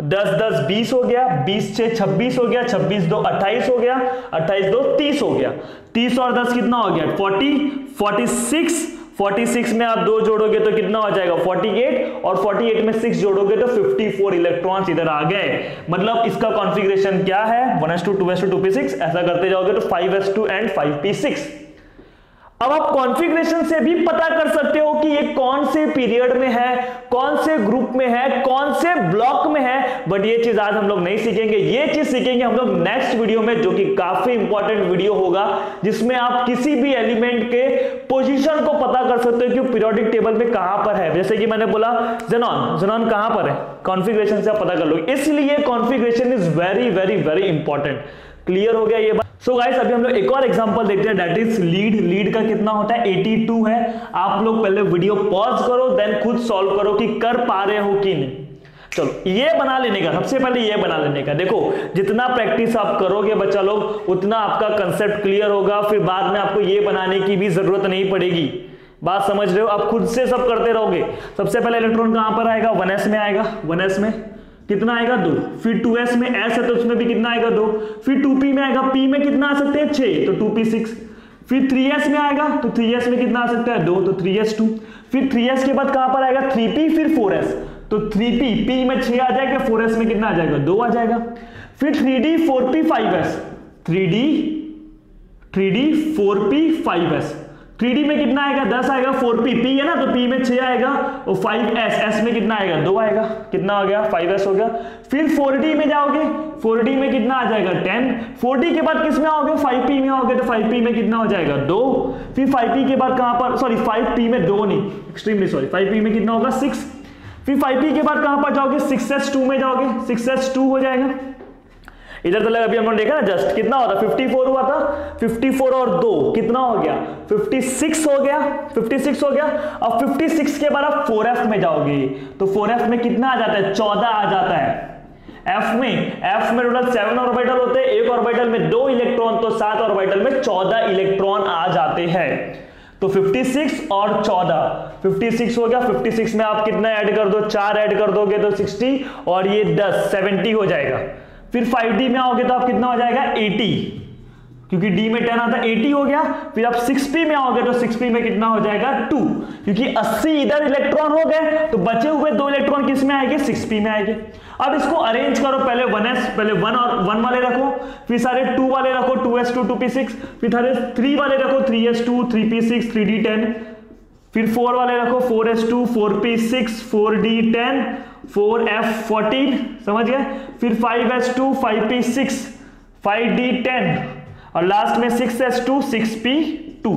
Speaker 1: 10 10 20 हो गया, 20 6 26 हो गया, 26 2 28 हो गया, 28 2 30 हो गया, 30 और 10 कितना हो गया? 40 46 में आप 2 जोड़ोगे तो कितना हो जाएगा? 48 और 48 में 6 जोड़ोगे तो 54 इलेक्ट्रॉन्स इधर आ गए। मतलब इसका कॉन्फ़िगरेशन क्या है? 1s2 2s2 2p6। ऐसा करते जाओगे तो 5s2 एंड 5p6। अब आप कॉन्फ़िगरेशन से भी पता कर सकते हो कि ये कौन से पीरियड में है, कौन से ग्रुप में है, कौन से ब्लॉक में है। बट ये चीज आज हम लोग नहीं सीखेंगे, ये चीज सीखेंगे हम लोग नेक्स्ट वीडियो में, जो कि काफी इंपॉर्टेंट वीडियो होगा, जिसमें आप किसी भी एलिमेंट के पोजीशन को पता कर सकते हो कि पीरियोडिक टेबल में कहां पर है। जैसे कि मैंने बोला ज़ेनॉन कहां पर है, कॉन्फ़िगरेशन से आप पता कर लोगे। इसलिए configuration is very very very important. Clear हो गया ये बात? सो गाइस अभी हम लोग एक और एग्जांपल देखते हैं, दैट इज लीड का कितना होता है 82 है। आप लोग पहले वीडियो पॉज करो, देन खुद सॉल्व करो कि कर पा रहे हो कि नहीं। चलो ये बना लेने का, सबसे पहले ये बना लेने का। देखो जितना प्रैक्टिस आप करोगे बच्चा लोग, उतना आपका कंसेप्ट क्लियर होगा, फिर बाद में आपको ये बनाने की भी जरूरत नहीं पड़ेगी। बात समझ रहे हो? आप खुद से सब करते रहोगे। सबसे पहले इलेक्ट्रॉन कहां पर आएगा, 1s में आएगा। 1s में कितना आएगा 2, फिर 2s में s है तो उसमें भी कितना आएगा 2, फिर 2p में आएगा, p में कितना आ सकते हैं 6 तो 2p 6, फिर 3s में आएगा तो 3s में कितना आ सकता है 2 तो 3s 2, फिर 3s के बाद कहां पर आएगा 3p, फिर 4s तो 3p, p में 6 आ जाएगा, 4s में कितना आ जाएगा 2 आ जाएगा, फिर 3d 4p 5s, 3d 4p 5s, 3d में कितना आएगा 10 आएगा, 4p p है ना तो p में 6 आएगा और 5s, s में कितना आएगा 2 आएगा, कितना हो गया 5s हो गया। फिर 4d में जाओगे, 4d में कितना आ जाएगा 10, 4d के बाद किस में आओगे 5p में आओगे तो 5p में कितना हो जाएगा 2, फिर 5p के बाद कहां पर, सॉरी 5p में 2 नहीं, एक्सट्रीमली सॉरी, 5p में कितना होगा 6, फिर 5p के बाद कहां पर जाओगे 6s2 में जाओगे, 6s2 हो जाएगा। इधर तक अभी हमने देखा ना जस्ट कितना होता 54 हुआ था, 54 और 2 कितना हो गया 56 हो गया, 56 हो गया। अब 56 के बाद आप 4f में जाओगे तो 4f में कितना आ जाता है 14 आ जाता है। f में टोटल 7 ऑर्बिटल होते हैं, एक ऑर्बिटल में 2 इलेक्ट्रॉन, तो 7 ऑर्बिटल में 14 इलेक्ट्रॉन आ जाते हैं। तो 56 और 14, 56 हो गया, 56 में आप कितना ऐड कर दो 4 ऐड कर दोगे तो 60 और ये 10 70 हो जाएगा। फिर 5d में आओगे तो आप कितना हो जाएगा 80, क्योंकि d में 10 आता है 80 हो गया। फिर आप 6p में आओगे तो 6p में कितना हो जाएगा 2, क्योंकि 80 इधर इलेक्ट्रॉन हो गए तो बचे हुए 2 इलेक्ट्रॉन किस में आएंगे 6p में आएंगे। अब इसको अरेंज करो, पहले 1s, पहले 1 और 1 वाले रखो, फिर सारे 2 वाले रखो 2s2 2p6, फिर सारे 3 वाले रखो 3s2 3p6 3d10, फिर 4 वाले रखो 4s2 4p6 4d10 4f14, समझ गए। फिर 5s2 5p6 5d10 और लास्ट में 6s2 6p2,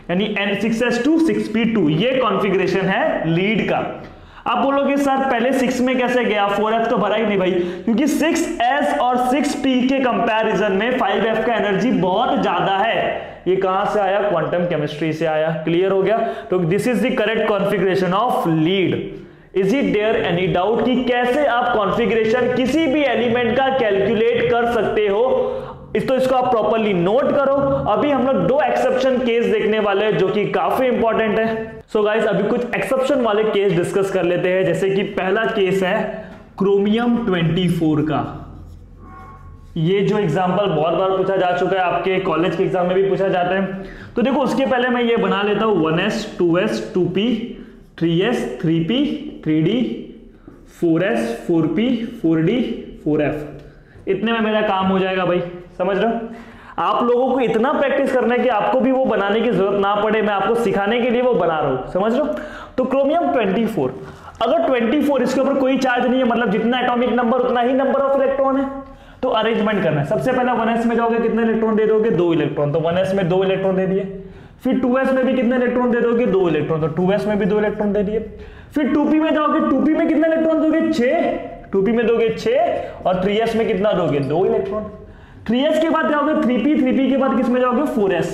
Speaker 1: यानी 6s2 6p2। ये कॉन्फ़िगरेशन है लीड का। आप बोलोगे सर पहले 6 में कैसे गया, 4f तो भरा ही नहीं भाई, क्योंकि 6s और 6p के कंपैरिजन में 5f का एनर्जी बहुत ज्यादा है। ये कहां से आया, क्वांटम केमिस्ट्री से आया। क्लियर हो गया? तो this is the correct configuration of lead. Is it there any doubt कि कैसे आप कॉन्फ़िगरेशन किसी भी एलिमेंट का कैलकुलेट कर सकते हो? तो इसको आप प्रॉपर्ली नोट करो। अभी हम लोग 2 एक्सेप्शन केस देखने वाले हैं जो कि काफी इंपॉर्टेंट है। सो गाइस अभी कुछ एक्सेप्शन वाले केस डिस्कस कर लेते हैं। जैसे कि पहला केस है क्रोमियम 24 का। ये जो एग्जांपल बहुत बार पूछा जा चुका है, आपके कॉलेज के एग्जाम में भी पूछा जाता है। तो देखो उसके पहले मैं ये बना लेता हूं 1s 2s 2p 3s 3p 3d 4s 4p 4d 4f, इतने में मेरा काम हो जाएगा भाई। समझ रहे हो? आप लोगों को इतना प्रैक्टिस करना है कि आपको भी वो बनाने की जरूरत ना पड़े, मैं आपको सिखाने के लिए वो बना रहा हूं। समझ रहे हो? तो क्रोमियम 24, अगर 24 इसके ऊपर कोई चार्ज नहीं है, मतलब जितना एटॉमिक नंबर उतना ही नंबर ऑफ इलेक्ट्रॉन है, तो अरेंजमेंट करना है। सबसे पहला 1s में जाओगे, कितने इलेक्ट्रॉन दे दोगे 2 इलेक्ट्रॉन, तो 1s में 2 इलेक्ट्रॉन दे दिए। फिर 2s में भी कितने इलेक्ट्रॉन दे दोगे 2 इलेक्ट्रॉन, तो 2s में भी 2 इलेक्ट्रॉन दे दिए। फिर 2p में जाओगे, 2p में कितने इलेक्ट्रॉन दोगे 6, 2p में दोगे 6 और 3s में कितना दोगे 2 इलेक्ट्रॉन। 3s के बाद जाओगे 3p, 3p के बाद किस में जाओगे 4s,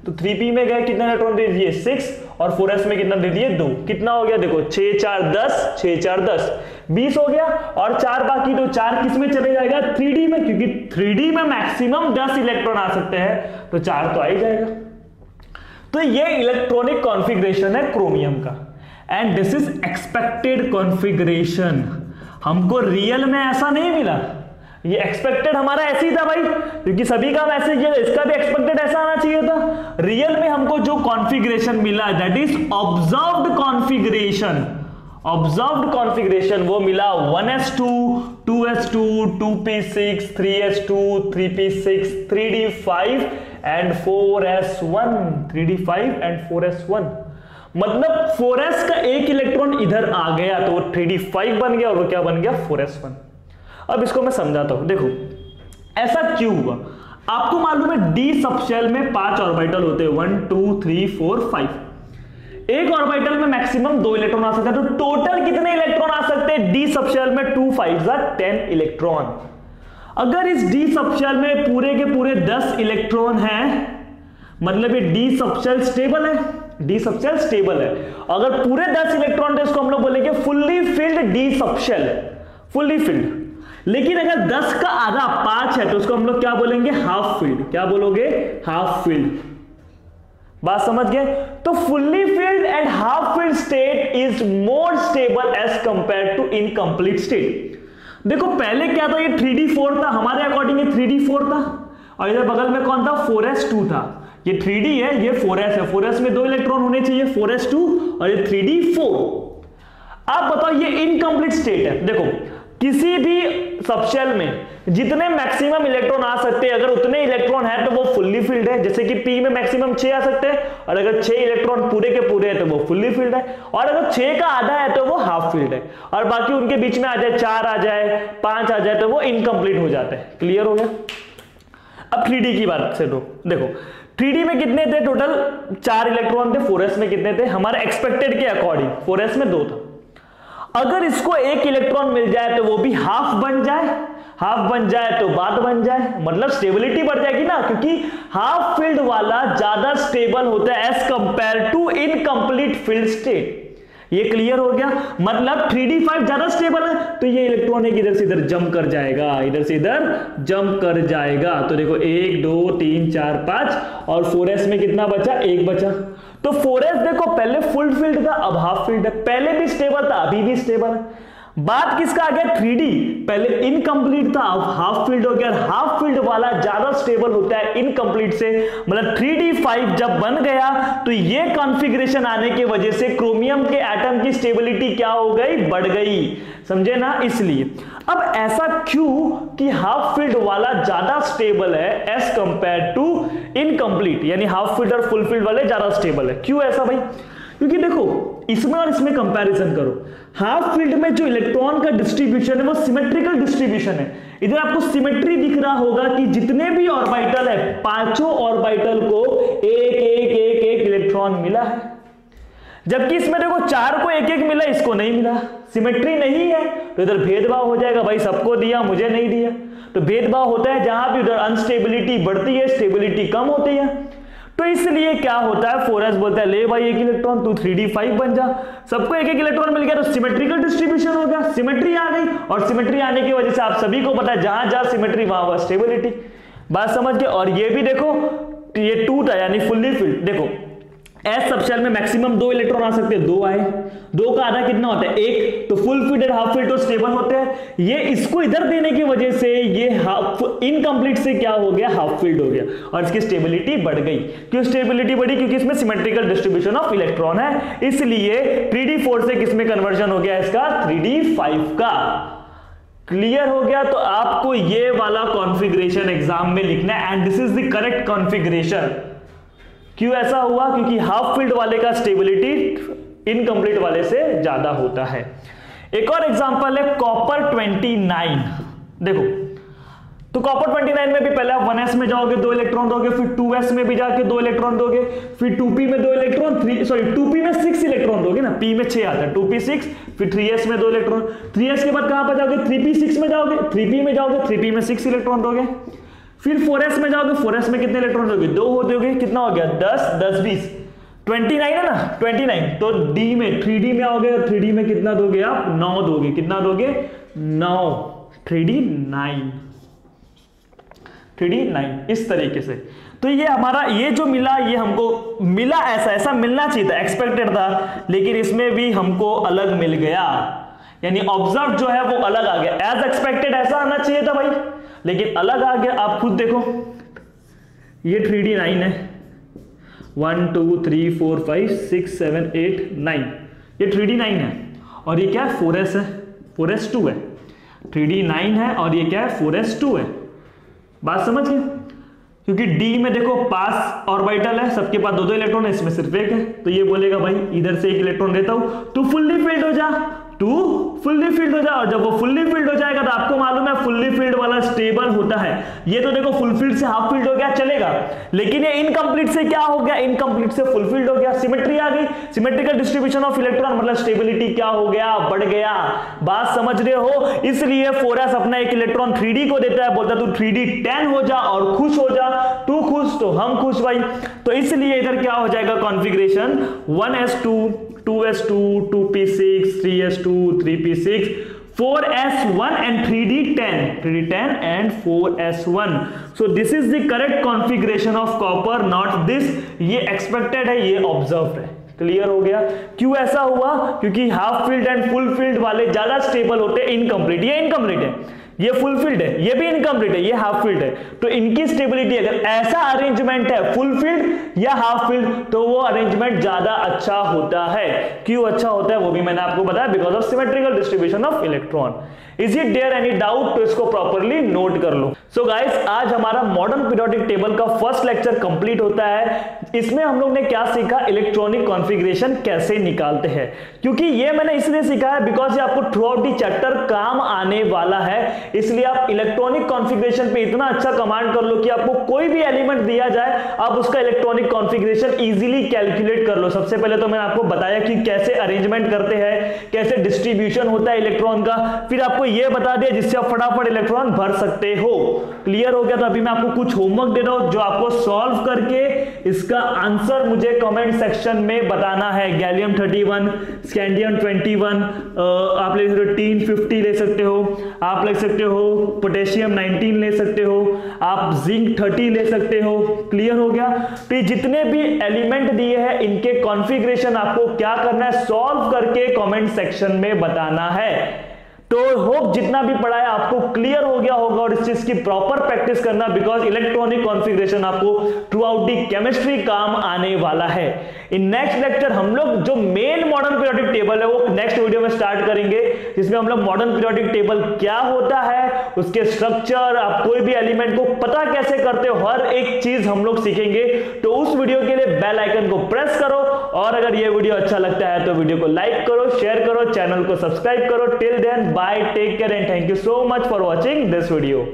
Speaker 1: तो 3p में गए कितने इलेक्ट्रॉन दे दिए 6 और 4s में कितना दे दिए 2, कितना हो गया देखो 6 4 10 6 4 10 20 हो गया। और 4 बाकी, तो 4 किस में चले जाएगा 3d में, क्योंकि 3d में मैक्सिमम 10 इलेक्ट्रॉन आ सकते हैं, तो 4 तो आ ही जाएगा। तो ये इलेक्ट्रॉनिक कॉन्फ़िगरेशन है क्रोमियम का, and this is expected configuration. हमको रियल में ऐसा नहीं मिला, ये एक्सपेक्टेड हमारा ऐसे ही था भाई, क्योंकि सभी का ऐसे किया, इसका भी एक्सपेक्टेड ऐसा आना चाहिए था। रियल में हमको जो कॉन्फ़िगरेशन मिला that is observed configuration. Observed configuration वो मिला 1s2 2s2 2p6 3s2 3p6 3d5 and 4s1, 3d5 and 4s1, मतलब 4s का एक इलेक्ट्रॉन इधर आ गया तो वो 3d5 बन गया और वो क्या बन गया 4s1। अब इसको मैं समझाता हूं, देखो ऐसा क्यों हुआ। आपको मालूम है d सबशेल में 5 ऑर्बिटल होते हैं, 1 2 3 4 5। एक ऑर्बिटल में मैक्सिमम 2 इलेक्ट्रॉन आ सकते हैं, तो टोटल कितने इलेक्ट्रॉन आ सकते हैं d सबशेल में? 2 5 10 इलेक्ट्रॉन। अगर इस d सबशेल में पूरे के पूरे 10 इलेक्ट्रॉन हैं, मतलब ये d सबशेल स्टेबल है, d सबशेल स्टेबल है। अगर पूरे 10 इलेक्ट्रॉन तो इसको हम लोग बोलेंगे fully filled d subshell, fully filled. लेकिन अगर 10 का आधा 5 है तो उसको हम लोग क्या बोलेंगे? Half filled. क्या बोलोगे? Half filled. बात समझ गए? तो fully filled and half filled state is more stable as compare to incomplete state. देखो पहले क्या था, ये 3d4 था, हमारे अकॉर्डिंग ये 3d4 था, और इधर बगल में कौन था? 4s2 था। ये 3d है, ये 4s है, 4s में 2 इलेक्ट्रॉन होने चाहिए, 4s2 और ये 3d4। आप बताओ ये इनकम्प्लीट स्टेट है। देखो किसी भी सबशेल में जितने मैक्सिमम इलेक्ट्रॉन आ सकते हैं, अगर उतने इलेक्ट्रॉन है तो वो फुल्ली फिल्ड है। जैसे कि p में मैक्सिमम 6 आ सकते हैं, और अगर 6 इलेक्ट्रॉन पूरे के पूरे हैं तो वो फुल्ली फिल्ड है, और अगर 6 का आधा है तो वो हाफ फिल्ड है, और बाकी उनके बीच में आ जाए 4 आ जाए 5 आ जाए तो वो इनकम्प्लीट हो जाते हैं। क्लियर हो गया? अब 3d की बात से देखो 3d में कितने थे टोटल? 4 इलेक्ट्रॉन थे। 4s में कितने थे? हमारे एक्सपेक्टेड के अकॉर्डिंग 4s में 2 था। अगर इसको 1 इलेक्ट्रॉन मिल जाए तो वो भी हाफ बन जाए, हाफ बन जाए तो बाद बन जाए, मतलब स्टेबिलिटी बढ़ जाएगी ना, क्योंकि हाफ फील्ड वाला ज्यादा स्टेबल होता है as compare to incomplete filled state. ये क्लियर हो गया? मतलब 3d5 ज्यादा स्टेबल है तो ये इलेक्ट्रॉन एक इधर से इधर जंप कर जाएगा, इधर से इधर जंप कर जाएगा। तो देखो 1 2 3 4 5, और 4s में कितना बचा? 1 बचा। तो 4s देखो पहले फुल फील्ड था, अब हाफ फील्ड है, पहले भी स्टेबल था, अभी भी स्टेबल है। बात किसका आ गया? 3d पहले इनकम्प्लीट था, अब हाफ फील्ड हो गया। हाफ फील्ड वाला ज्यादा स्टेबल होता है इनकम्प्लीट से, मतलब 3d5 जब बन गया तो ये कॉन्फ़िगरेशन आने की वजह से क्रोमियम के एटम की स्टेबिलिटी क्या हो गई? बढ़ गई। समझे ना? इसलिए अब ऐसा क्यों कि हाफ फील्ड वाला ज्यादा स्टेबल है एज कंपेयर टू इनकम्प्लीट, यानी हाफ फील्ड और फुल फील्ड वाले ज्यादा स्टेबल है। क्यों ऐसा भाई? क्योंकि देखो इसमें और इसमें कंपैरिजन करो, हाफ फील्ड में जो इलेक्ट्रॉन का डिस्ट्रीब्यूशन है वो सिमेट्रिकल डिस्ट्रीब्यूशन है। इधर आपको सिमेट्री दिख रहा होगा कि जितने भी ऑर्बिटल है, पांचों ऑर्बिटल को एक एक एक एक इलेक्ट्रॉन मिला है, जबकि इसमें देखो 4 को एक एक मिला, इसको नहीं मिला। सिमेट्री नहीं है तो इधर भेदभाव हो जाएगा, भाई सबको दिया मुझे नहीं दिया। तो भेदभाव होता है जहां भी उधर अनस्टेबिलिटी बढ़ती है, स्टेबिलिटी कम होती है। तो इसलिए क्या होता है, 4s बोलता है ले भाई 1 इलेक्ट्रॉन, तू 3d5 बन जा। सबको एक एक इलेक्ट्रॉन मिल गया तो सिमेट्रिकल डिस्ट्रीब्यूशन हो गया, सिमेट्री आ गई। और सिमेट्री आने की वजह से आप सभी को पता है जहां जहां सिमेट्री वहां वहां स्टेबिलिटी। बात समझ के? और ये भी देखो ये 2 था यानी फुल्ली फिल्ड। देखो एस सबशेल में मैक्सिमम 2 इलेक्ट्रॉन आ सकते हैं, 2 आए। 2 का आधा कितना होता है? 1। तो फुल फील्ड और हाफ फील्ड तो स्टेबल होते हैं। ये इसको इधर देने की वजह से ये हाफ इनकम्प्लीट से क्या हो गया? हाफ फील्ड हो गया, और इसकी स्टेबिलिटी बढ़ गई। क्यों स्टेबिलिटी बढ़ी? क्योंकि इसमें सिमेट्रिकल डिस्ट्रीब्यूशन ऑफ इलेक्ट्रॉन है, इसलिए 3d4 से किसमें कन्वर्जन हो गया इसका? 3d5 का। क्लियर हो गया? तो आपको ये वाला कॉन्फ़िगरेशन एग्जाम में लिखना है, and this is the correct configuration. क्यों ऐसा हुआ? क्योंकि हाफ फील्ड वाले का स्टेबिलिटी इनकम्प्लीट वाले से ज्यादा होता है। एक और एग्जांपल है कॉपर 29। देखो तो कॉपर 29 में भी पहले आप 1s में जाओगे 2 इलेक्ट्रॉन दोगे, फिर 2s में भी जाके 2 इलेक्ट्रॉन दोगे, फिर 2p में 2 इलेक्ट्रॉन, 2p में 6 इलेक्ट्रॉन दोगे ना, p में 6 आता है, 2p 6, फिर 3s में 2 इलेक्ट्रॉन, 3s के बाद कहां पर जाओगे? 3p 6 में जाओगे, 3p में जाओगे, 3p में 6 इलेक्ट्रॉन दोगे, फिर 4s में जाओगे, 4s में कितने इलेक्ट्रॉन दोगे? 2 हो दोगे। कितना हो गया? 10 10 20 29 है ना, 29। तो d में 3d में आओगे, 3d में कितना दोगे आप? 9 दोगे। कितना दोगे? 9। 3d9 इस तरीके से। तो ये हमारा ये जो मिला, ये हमको मिला ऐसा मिलना चाहिए था, एक्सपेक्टेड था, लेकिन इसमें भी हमको अलग मिल गया, यानी ऑब्जर्व जो है वो अलग आ गया। एज एक्सपेक्टेड ऐसा आना चाहिए था भाई, लेकिन अलग आ गया। आप खुद देखो ये 3d9 है, 1 2 3 4 5 6 7 8 9, ये 3d9 है। और ये क्या है? 4s है, 4s2 है। 3d9 है और ये क्या है? 4s2 है। बात समझ गए? क्योंकि डी में देखो पास ऑर्बिटल है, सबके पास दो दो इलेक्ट्रॉन है, इसमें सिर्फ एक है, तो ये बोलेगा भाई इधर से एक इलेक्ट्रॉन देता हूं, तू फुल्ली फिल्ड हो जा, तू फुल्ली फील्ड हो जाए। और जब वो फुल्ली फील्ड हो जाएगा तो आपको मालूम है फुल्ली फील्ड वाला स्टेबल होता है। ये तो देखो फुल फील्ड से हाफ फील्ड हो गया चलेगा, लेकिन ये इनकम्प्लीट से क्या हो गया, इनकम्प्लीट से फुल फील्ड हो गया, सिमेट्री आ गई। सिमेट्रिकल डिस्ट्रीब्यूशन ऑफ इलेक्ट्रॉन मतलब स्टेबिलिटी क्या हो गया, बढ़ गया। बात समझ रहे हो? इसलिए 4s अपना एक इलेक्ट्रॉन 3d को देता है, बोलता है तू 3d 10 हो जा और खुश हो जा, तू खुश तो हम खुश भाई। तो इसलिए इधर क्या हो जाएगा configuration 1s2 2s2 2p6 3s2 3p6 4s1 and 3d10 and 4s1. So this is the correct configuration of copper, not this. ये expected है, ये observed है। क्लियर हो गया? क्यों ऐसा हुआ? क्योंकि half field and full field वाले ज्यादा स्टेबल होते हैं, इनकम्प्लीट। ये इनकम्प्लीट है, ये फुल फील्ड है, ये भी इनकम्प्लीट है, ये हाफ फील्ड है। तो इनकी स्टेबिलिटी अगर ऐसा अरेंजमेंट है फुल फील्ड या हाफ फील्ड, तो वो अरेंजमेंट ज्यादा अच्छा होता है। क्यों अच्छा होता है वो भी मैंने आपको बताया, because of symmetrical distribution of electron. Is it there any doubt? तो इसको प्रॉपरली नोट कर लो। सो गाइस, आज हमारा मॉडर्न पीरियोडिक टेबल का फर्स्ट लेक्चर कंप्लीट होता है। इसमें हम लोग ने क्या सीखा, इलेक्ट्रॉनिक कॉन्फ़िगरेशन कैसे निकालते हैं। क्योंकि ये मैंने इसलिए सीखा है बिकॉज ये आपको थ्रू आउट दी चैप्टर काम आने वाला है। इसलिए आप इलेक्ट्रॉनिक कॉन्फ़िगरेशन पे इतना अच्छा कमांड कर लो कि आपको कोई भी एलिमेंट दिया जाए, आप उसका इलेक्ट्रॉनिक कॉन्फ़िगरेशन इजीली कैलकुलेट कर लो। सबसे पहले तो मैंने आपको बताया कि कैसे अरेंजमेंट करते हैं, कैसे डिस्ट्रीब्यूशन होता है इलेक्ट्रॉन का, फिर आपको ये बता दिया जिससे आप फटाफट इलेक्ट्रॉन भर सकते हो। क्लियर हो गया? तो अभी मैं आपको कुछ होमवर्क दे रहा हूं जो आपको सॉल्व करके इसका आंसर मुझे कमेंट सेक्शन में बताना है। गैलियम 31, स्कैंडियम 21, आप ले सकते हो टीन 50 ले सकते हो, आप ले सकते हो पोटेशियम 19 ले सकते हो, आप जिंक 30 ले सकते हो। क्लियर हो गया? तो ये जितने भी एलिमेंट दिए हैं इनके कॉन्फ़िगरेशन आपको क्या करना है, सॉल्व करके कमेंट सेक्शन में बताना है। तो होप जितना भी पढ़ा है आपको क्लियर हो गया होगा और इस चीज की प्रॉपर प्रैक्टिस करना, बिकॉज इलेक्ट्रॉनिक कॉन्फ़िगरेशन आपको थ्रू आउट दी केमिस्ट्री काम आने वाला है। इन नेक्स्ट लेक्चर हम लोग जो मेन मॉडर्न पीरियोडिक टेबल है वो नेक्स्ट वीडियो में स्टार्ट करेंगे, जिसमें हम लोग मॉडर्न पीरियोडिक टेबल क्या होता है, उसके स्ट्रक्चर, आप कोई भी एलिमेंट को पता कैसे करते हो, हर एक चीज हम लोग सीखेंगे। तो उस वीडियो के लिए बेल आइकन को प्रेस करो, और अगर ये वीडियो अच्छा लगता है तो वीडियो को लाइक करो, शेयर करो, चैनल को सब्सक्राइब करो। Till then, bye, take care and thank you so much for watching this video.